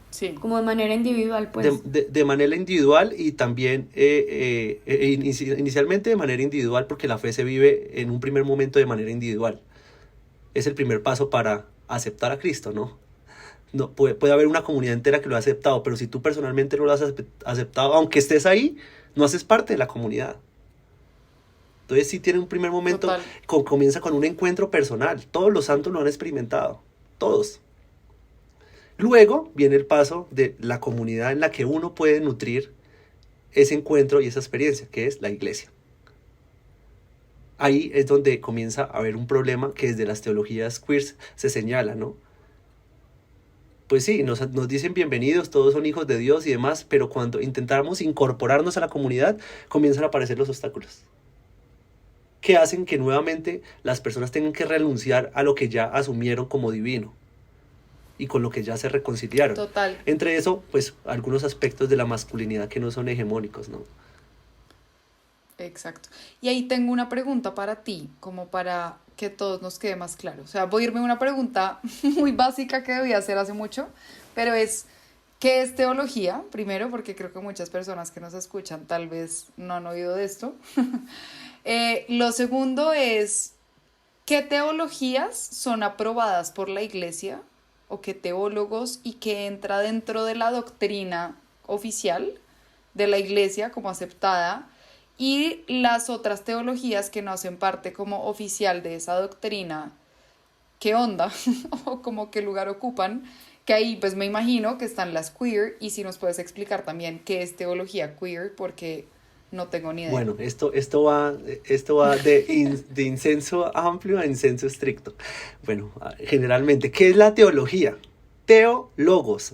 Sí. Como de manera individual, pues. De manera individual, y también inicialmente de manera individual, porque la fe se vive en un primer momento de manera individual. Es el primer paso para aceptar a Cristo, ¿no? No, puede haber una comunidad entera que lo ha aceptado, pero si tú personalmente no lo has aceptado, aunque estés ahí, no haces parte de la comunidad. Entonces sí tiene un primer momento, comienza con un encuentro personal. Todos los santos lo han experimentado, todos. Luego viene el paso de la comunidad en la que uno puede nutrir ese encuentro y esa experiencia, que es la iglesia. Ahí es donde comienza a haber un problema que desde las teologías queer se señala, ¿no? Pues sí, nos dicen bienvenidos, todos son hijos de Dios y demás, pero cuando intentamos incorporarnos a la comunidad, comienzan a aparecer los obstáculos, que hacen que nuevamente las personas tengan que renunciar a lo que ya asumieron como divino y con lo que ya se reconciliaron. Total. Entre eso, pues, algunos aspectos de la masculinidad que no son hegemónicos, ¿no? Exacto. Y ahí tengo una pregunta para ti, como para que todos nos quede más claro. O sea, voy a irme a una pregunta muy básica que debí hacer hace mucho, pero es, ¿qué es teología? Primero, porque creo que muchas personas que nos escuchan tal vez no han oído de esto. Lo segundo es, ¿qué teologías son aprobadas por la iglesia? ¿O qué teólogos, y qué entra dentro de la doctrina oficial de la iglesia como aceptada? Y las otras teologías que no hacen parte como oficial de esa doctrina, ¿qué onda? O como qué lugar ocupan, que ahí pues me imagino que están las queer, y si nos puedes explicar también qué es teología queer, porque no tengo ni idea. Bueno, esto va de incenso amplio a incenso estricto. Bueno, generalmente, ¿qué es la teología? Teólogos.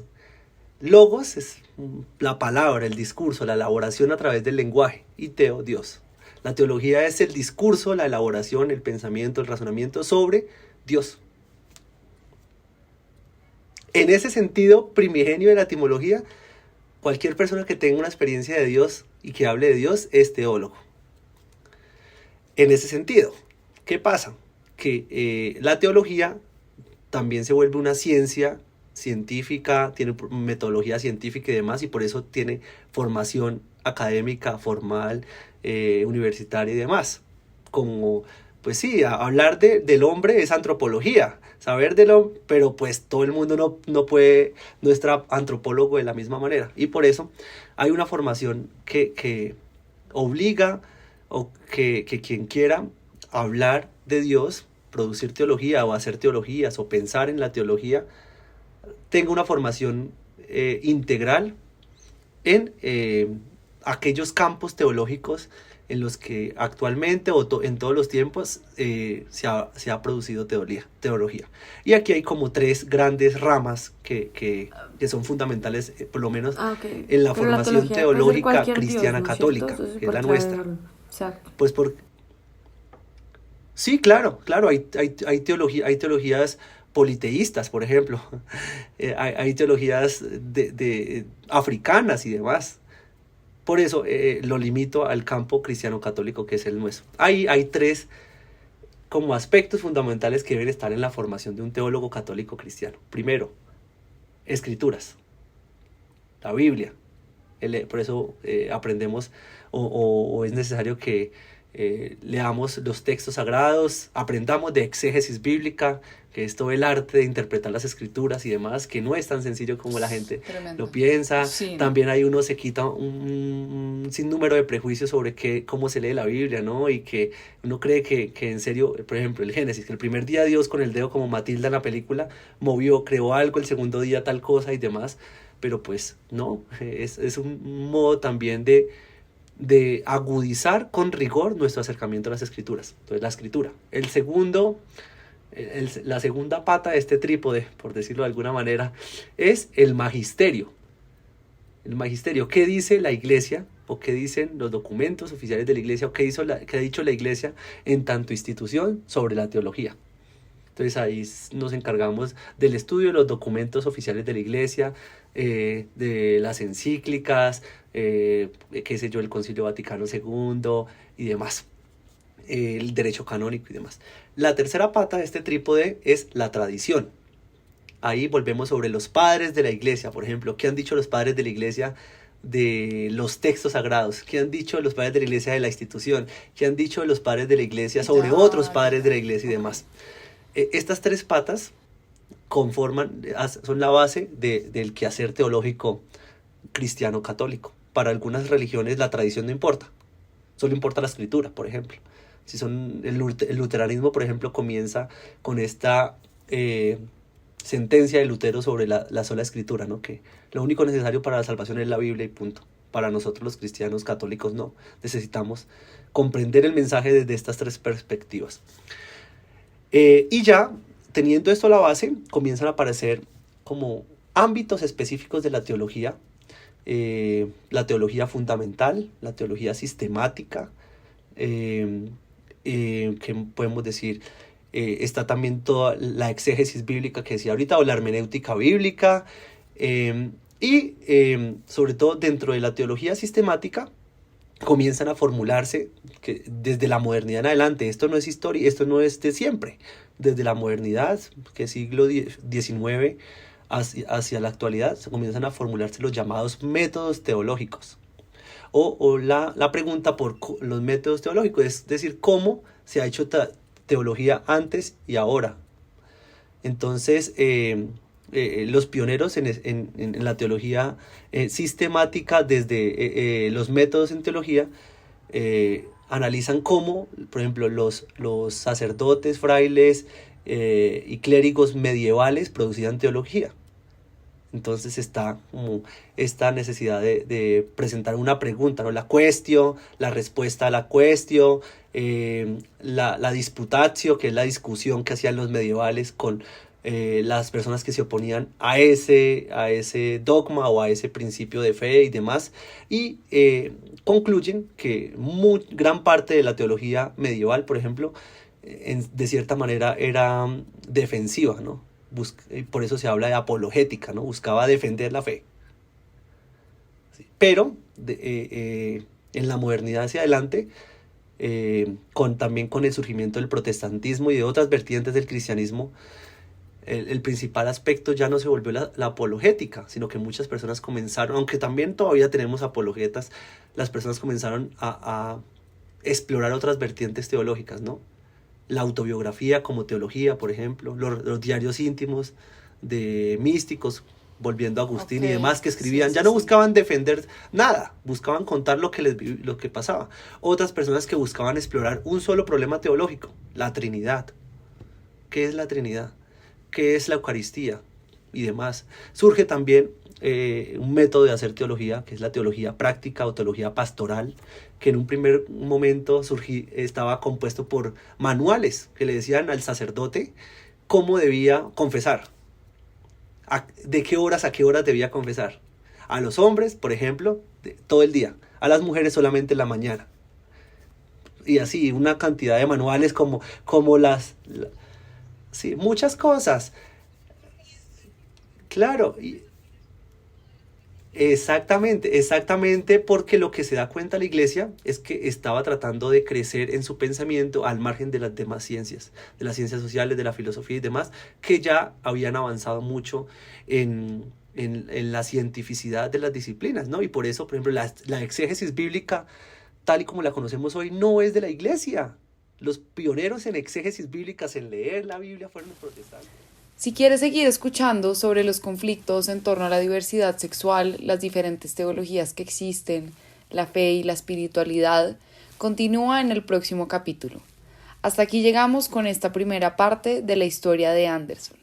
Logos es la palabra, el discurso, la elaboración a través del lenguaje, y teo, Dios. La teología es el discurso, la elaboración, el pensamiento, el razonamiento sobre Dios. En ese sentido primigenio de la etimología, cualquier persona que tenga una experiencia de Dios y que hable de Dios es teólogo. En ese sentido, ¿qué pasa? Que la teología también se vuelve una ciencia científica, tiene metodología científica y demás, y por eso tiene formación académica, formal, universitaria y demás. Como, pues sí, hablar del hombre es antropología, saber del hombre, pero pues todo el mundo no puede, no es antropólogo de la misma manera. Y por eso hay una formación que obliga o que quien quiera hablar de Dios, producir teología o hacer teologías o pensar en la teología, tenga una formación integral en aquellos campos teológicos en los que actualmente o en todos los tiempos se ha producido teología. Y aquí hay como 3 grandes ramas que son fundamentales, por lo menos en la Pero formación teológica cristiana Dios, ¿no es católica, cierto? que es la nuestra. Exacto. Pues sí, claro, hay teologías politeístas, por ejemplo, hay teologías de africanas y demás. Por eso lo limito al campo cristiano católico, que es el nuestro. Hay 3 como aspectos fundamentales que deben estar en la formación de un teólogo católico cristiano. Primero, escrituras, la Biblia. Por eso aprendemos o es necesario que leamos los textos sagrados, aprendamos de exégesis bíblica, que es todo el arte de interpretar las escrituras y demás, que no es tan sencillo como la gente lo piensa. Sí. También uno se quita un sinnúmero de prejuicios sobre cómo se lee la Biblia, ¿no? Y que uno cree que en serio, por ejemplo, el Génesis, que el primer día Dios con el dedo como Matilda en la película, creó algo, el segundo día tal cosa y demás, pero pues no, es un modo también de agudizar con rigor nuestro acercamiento a las escrituras. Entonces, la escritura. La segunda pata de este trípode, por decirlo de alguna manera, es el magisterio. El magisterio, ¿qué dice la iglesia? ¿O qué dicen los documentos oficiales de la iglesia? ¿O qué ha dicho la iglesia en tanto institución sobre la teología? Entonces ahí nos encargamos del estudio de los documentos oficiales de la iglesia, de las encíclicas, el Concilio Vaticano II y demás, el derecho canónico y demás. La tercera pata de este trípode es la tradición. Ahí volvemos sobre los padres de la iglesia, por ejemplo, ¿qué han dicho los padres de la iglesia de los textos sagrados? ¿Qué han dicho los padres de la iglesia de la institución? ¿Qué han dicho los padres de la iglesia sobre otros padres de la iglesia y demás? Estas 3 patas son la base del quehacer teológico cristiano católico. Para algunas religiones la tradición no importa, solo importa la escritura, por ejemplo. El luteranismo, por ejemplo, comienza con esta sentencia de Lutero sobre la sola escritura, ¿no? Que lo único necesario para la salvación es la Biblia y punto. Para nosotros los cristianos católicos no, necesitamos comprender el mensaje desde estas 3 perspectivas. Y ya, teniendo esto a la base, comienzan a aparecer como ámbitos específicos de la teología fundamental, la teología sistemática, que podemos decir, está también toda la exégesis bíblica que decía ahorita, o la hermenéutica bíblica, y sobre todo dentro de la teología sistemática, comienzan a formularse que desde la modernidad en adelante, esto no es historia, esto no es de siempre, desde la modernidad, que es siglo XIX hacia la actualidad, se comienzan a formularse los llamados métodos teológicos, o la pregunta por los métodos teológicos, es decir, cómo se ha hecho teología antes y ahora. Entonces, los pioneros en la teología sistemática, desde los métodos en teología, analizan cómo, por ejemplo, los sacerdotes, frailes y clérigos medievales producían teología. Entonces está como esta necesidad de presentar una pregunta, ¿no? La cuestión, la respuesta a la cuestión, la disputatio, que es la discusión que hacían los medievales con las personas que se oponían a ese dogma o a ese principio de fe y demás, y concluyen que gran parte de la teología medieval, por ejemplo, de cierta manera era defensiva, ¿no? Por eso se habla de apologética, ¿no? Buscaba defender la fe. Pero en la modernidad hacia adelante, también con el surgimiento del protestantismo y de otras vertientes del cristianismo, el principal aspecto ya no se volvió la apologética, sino que muchas personas comenzaron, aunque también todavía tenemos apologetas, las personas comenzaron a explorar otras vertientes teológicas, ¿no? La autobiografía como teología, por ejemplo, los diarios íntimos de místicos, volviendo a Agustín y demás, que escribían, ya no buscaban defender nada, buscaban contar lo que pasaba. Otras personas que buscaban explorar un solo problema teológico, la Trinidad. ¿Qué es la Trinidad? ¿Qué es la Eucaristía? Y demás. Surge también un método de hacer teología, que es la teología práctica o teología pastoral, que en un primer momento estaba compuesto por manuales que le decían al sacerdote cómo debía confesar, de qué horas a qué horas debía confesar. A los hombres, por ejemplo, todo el día, a las mujeres solamente en la mañana. Y así, una cantidad de manuales como sí, muchas cosas. Claro, exactamente, porque lo que se da cuenta la iglesia es que estaba tratando de crecer en su pensamiento al margen de las demás ciencias, de las ciencias sociales, de la filosofía y demás, que ya habían avanzado mucho en la cientificidad de las disciplinas, ¿no? Y por eso, por ejemplo, la exégesis bíblica, tal y como la conocemos hoy, no es de la iglesia. Los pioneros en exégesis bíblicas, en leer la Biblia, fueron los protestantes. Si quieres seguir escuchando sobre los conflictos en torno a la diversidad sexual, las diferentes teologías que existen, la fe y la espiritualidad, continúa en el próximo capítulo. Hasta aquí llegamos con esta primera parte de la historia de Anderson.